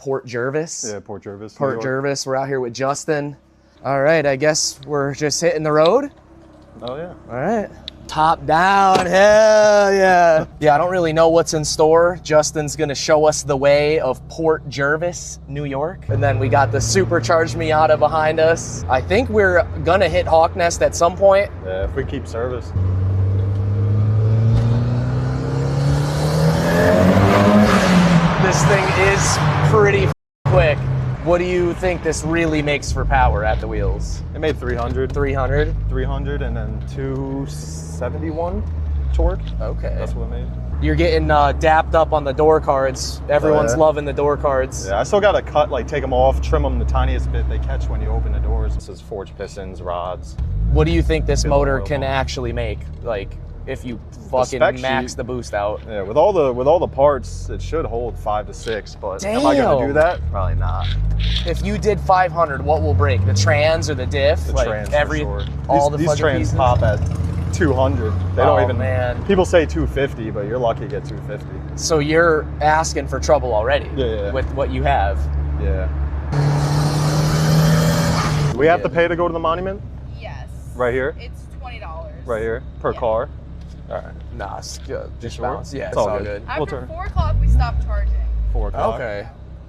Port Jervis. Yeah, Port Jervis. Port Jervis. We're out here with Justin. All right, I guess we're just hitting the road. Oh yeah. All right. Top down, hell yeah. Yeah, I don't really know what's in store. Justin's gonna show us the way of Port Jervis, New York. And then we got the supercharged Miata behind us. I think we're gonna hit Hawk Nest at some point. Yeah, if we keep service. This thing is pretty quick. What do you think this really makes for power at the wheels? It made 300. 300? 300 and then 271 torque. Okay. That's what it made. You're getting dapped up on the door cards. Everyone's loving the door cards. Yeah, I still got to cut, like take them off, trim them the tiniest bit they catch when you open the doors. This is forged pistons, rods. What do you think this motor can actually make? Like, if you fucking max the boost out? Yeah, with all the parts, it should hold 5 to 6. But am I gonna do that? Probably not. If you did 500, what will break? The trans or the diff? The like trans, for sure. All these trans pieces? pop at 200. They don't even. Man. People say 250, but you're lucky to get 250. So you're asking for trouble already. Yeah. With what you have. Yeah. We have to pay to go to the monument? Yes. Right here? It's $20. Right here? Per car? All right. Nah, it's good. Just sure? bounce. Yeah, It's it's all all good. good. After 4 o'clock, we stop charging. 4 o'clock. Okay.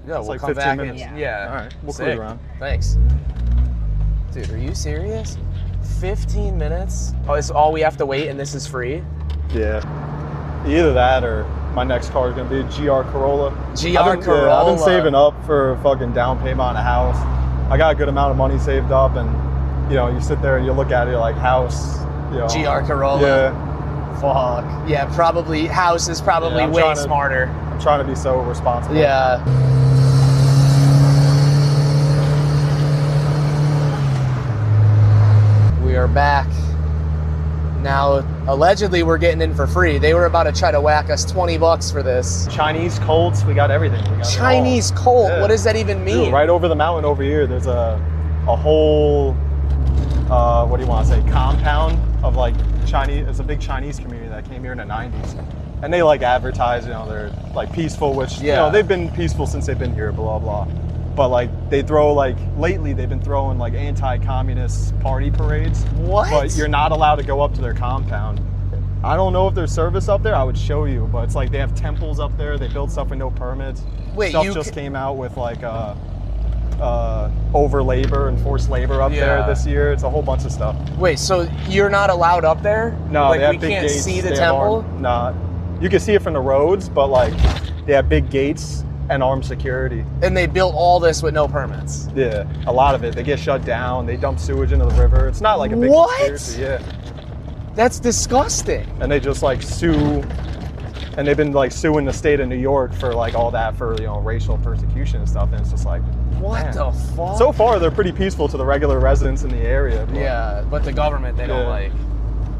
Yeah, we'll like come 15 back minutes. and Yeah. All right. We'll Sick. cruise around. Thanks. Dude, are you serious? 15 minutes? Oh, it's all we have to wait and this is free? Yeah. Either that or my next car is going to be a GR Corolla. Corolla. Yeah, I've been saving up for a fucking down payment on a house. I got a good amount of money saved up, and you know, you sit there and you look at it like house. You know, GR Corolla. Yeah. Fuck. Yeah, probably house is probably way smarter. I'm trying to be so responsible. Yeah. We are back. Now, allegedly, we're getting in for free. They were about to try to whack us 20 bucks for this. Chinese Colts, we got everything. We got Chinese Colt? Yeah. What does that even mean? Dude, right over the mountain over here, there's a whole, what do you want to say, compound of like Chinese. It's a big Chinese community that came here in the 90s. And they like advertise, you know, they're like peaceful, which, you know, they've been peaceful since they've been here, blah, blah. But like they throw like, lately they've been throwing like anti-communist party parades. What? But you're not allowed to go up to their compound. I don't know if there's service up there, I would show you, but it's like they have temples up there, they build stuff with no permits. Wait, stuff just came out with like over labor and forced labor up there this year. It's a whole bunch of stuff. Wait, so you're not allowed up there? No, like they have we big can't gates. see the They have temple? Nah, you can see it from the roads, but like they have big gates and armed security. And they built all this with no permits? Yeah, a lot of it. They get shut down. They dump sewage into the river. It's not like a big conspiracy. Yeah. That's disgusting. And they just like sue, and they've been like suing the state of New York for like all that, for, you know, racial persecution and stuff. And it's just like, what the fuck? So far, they're pretty peaceful to the regular residents in the area. But, yeah, but the government, they don't like.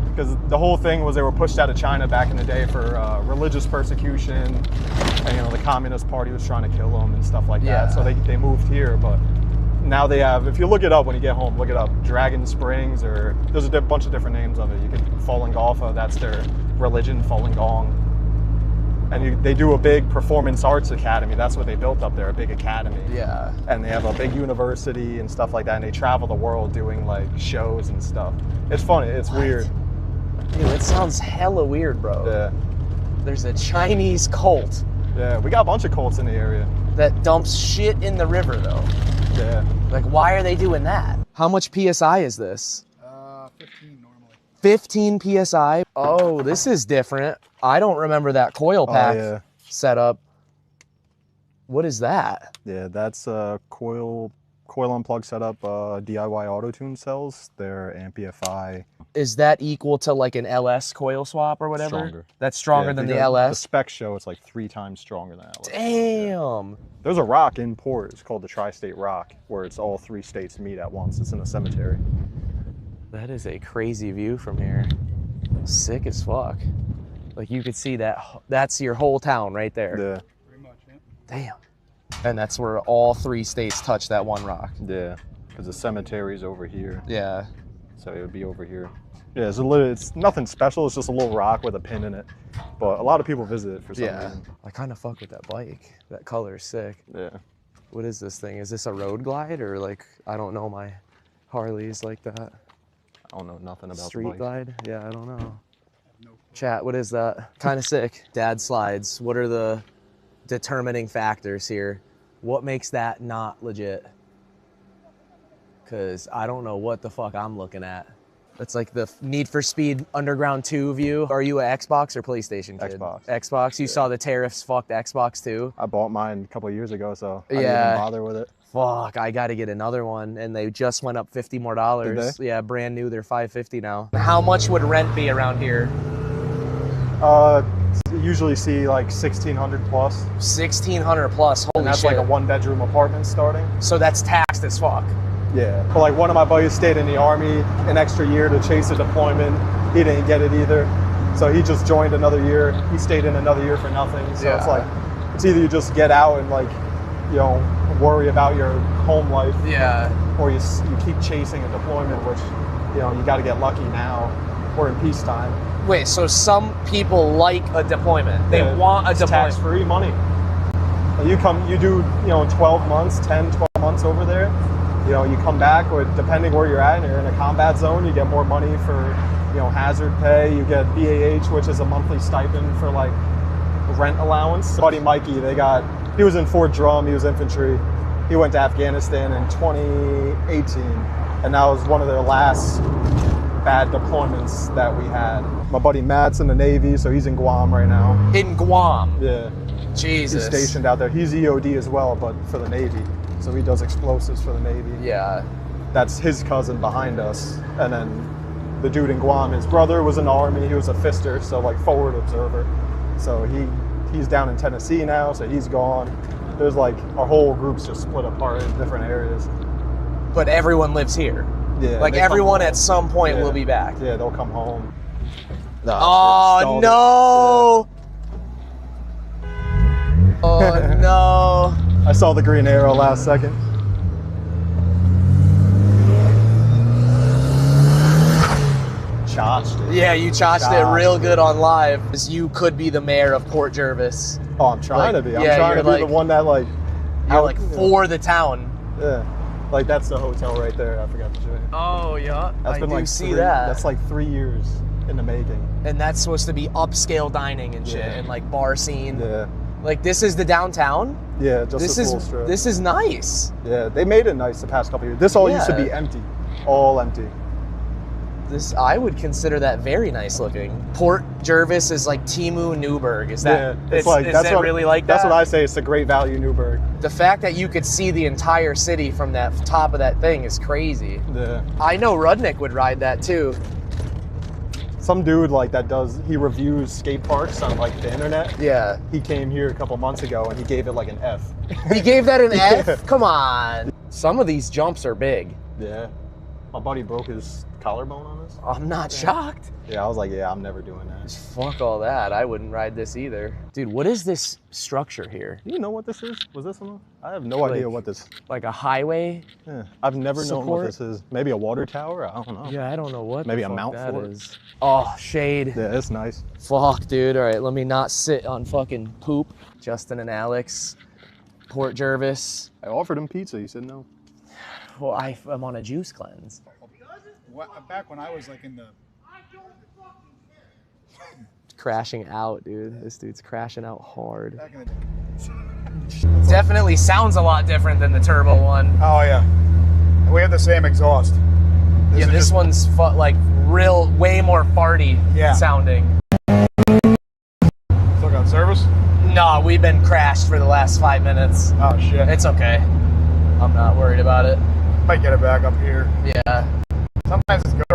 Because the whole thing was they were pushed out of China back in the day for religious persecution, and you know, the Communist Party was trying to kill them and stuff like that. So they moved here, but now they have, if you look it up when you get home, look it up, Dragon Springs, or there's a bunch of different names of it. You can Falun Gong, that's their religion, Falun Gong. And they do a big performance arts academy. That's what they built up there, a big academy. Yeah. And they have a big university and stuff like that, and they travel the world doing like shows and stuff. It's funny, it's weird. Dude, it sounds hella weird, bro. Yeah. There's a Chinese cult. Yeah, we got a bunch of cults in the area. That dumps shit in the river, though. Yeah. Like, why are they doing that? How much PSI is this? 15 normally. 15 PSI? Oh, this is different. I don't remember that coil pack setup. What is that? Yeah, that's a coil unplug setup, DIY auto-tune cells. They're AmpFi. Is that equal to like an LS coil swap or whatever? Stronger. That's stronger than the LS? The specs show it's like 3 times stronger than LS. Damn. There's a rock in Port. It's called the Tri-State Rock, where it's all 3 states meet at once. It's in a cemetery. That is a crazy view from here. Sick as fuck. Like you could see that. That's your whole town right there. Yeah. Pretty much, yeah. Damn. And that's where all 3 states touch that one rock. Yeah, because the cemetery's over here. Yeah. So it would be over here. Yeah, it's nothing special. It's just a little rock with a pin in it. But a lot of people visit it for some reason. I kind of fuck with that bike. That color is sick. Yeah. What is this thing? Is this a road glide or like, I don't know my Harleys like that. I don't know nothing about Street the bike. glide? Yeah, I don't know. Chat, what is that? Kind of sick. Dad slides. What are the determining factors here? What makes that not legit? Because I don't know what the fuck I'm looking at. That's like the Need for Speed Underground 2 view. Are you an Xbox or PlayStation kid? Xbox. Xbox? You saw the tariffs fucked Xbox too? I bought mine a couple of years ago, so I didn't Yeah. even bother with it. Fuck, I gotta get another one, and they just went up $50 more. Did they? Yeah, brand new, they're $550 now. How much would rent be around here? Usually see like 1,600 plus. 1,600 plus, holy And that's shit. like a 1-bedroom apartment starting. So that's taxed as fuck. Yeah. But like one of my buddies stayed in the Army an extra year to chase a deployment. He didn't get it either. So he just joined another year. He stayed in another year for nothing. So it's like, it's either you just get out and like, you know, worry about your home life. Yeah. Or you keep chasing a deployment, which, you know, you got to get lucky now. We're in peacetime. Wait, so some people like a deployment. They Yeah, want a it's deployment. tax-free money. You do, you know, 12 months, 10, 12 months over there. You know, you come back with, depending where you're at, and you're in a combat zone, you get more money for, you know, hazard pay. You get BAH, which is a monthly stipend for like rent allowance. Buddy Mikey, he was in Fort Drum, he was infantry. He went to Afghanistan in 2018, and that was one of their last bad deployments that we had. My buddy Matt's in the Navy, so he's in Guam right now. In Guam. Yeah. Jesus. He's stationed out there. He's EOD as well, but for the Navy. So he does explosives for the Navy. Yeah. That's his cousin behind us. And then the dude in Guam, his brother was in the Army. He was a fister, so like forward observer. So he's down in Tennessee now, so he's gone. There's like, our whole group's just split apart in different areas. But everyone lives here. Yeah. Like they come everyone home. at some point Yeah. will be back. Yeah, they'll come home. Oh, no. Oh, no. I saw the green arrow last second. Chotched it. Yeah, you chotched it real good on live. You could be the mayor of Port Jervis. Oh, I'm trying to be. I'm yeah, trying to you're be like- the one that like. You're like for the town. Yeah. Like that's the hotel right there. I forgot to show you. Oh, yeah. That's been like see three, that. That's like 3 years in the making. And that's supposed to be upscale dining and shit, Yeah. and like bar scene. Yeah. Like this is the downtown. Yeah, just This a is full strip. this is nice. Yeah, they made it nice the past couple years. This all used to Yeah. be empty. All empty. This I would consider that very nice looking. Port Jervis is like Timu Newburgh. Is that? Yeah, it's like is that's it what really like that's that? what I say. It's a great value Newburgh. The fact that you could see the entire city from that top of that thing is crazy. Yeah. I know Rudnick would ride that too. Some dude like that he reviews skate parks on like the internet. Yeah. He came here a couple months ago and he gave it like an F. He gave that an Yeah. F? Come on. Some of these jumps are big. Yeah. My buddy broke his collarbone on this. I'm not shocked. Yeah, I was like, yeah, I'm never doing that. Fuck all that. I wouldn't ride this either. Dude, what is this structure here? Do you know what this is? Was this one? I have no idea what this. Like a highway? Yeah, I've never known what Support? this is. Maybe a water tower? I don't know. Yeah, I don't know what Maybe the a fuck mount that fort? is. Oh, shade. Yeah, it's nice. Fuck, dude. All right, let me not sit on fucking poop. Justin and Alex, Port Jervis. I offered him pizza. He said no. Well, I'm on a juice cleanse. Back when I was like in the Crashing out, dude. This dude's crashing out hard. back in the Definitely sounds a lot different than the turbo one. Oh yeah, and we have the same exhaust. Yeah, is this just- one's like way more farty Yeah. sounding. Still got service? No, we've been crashed for the last 5 minutes. Oh shit. It's okay. I'm not worried about it. Might get it back up here. Yeah. Sometimes it's good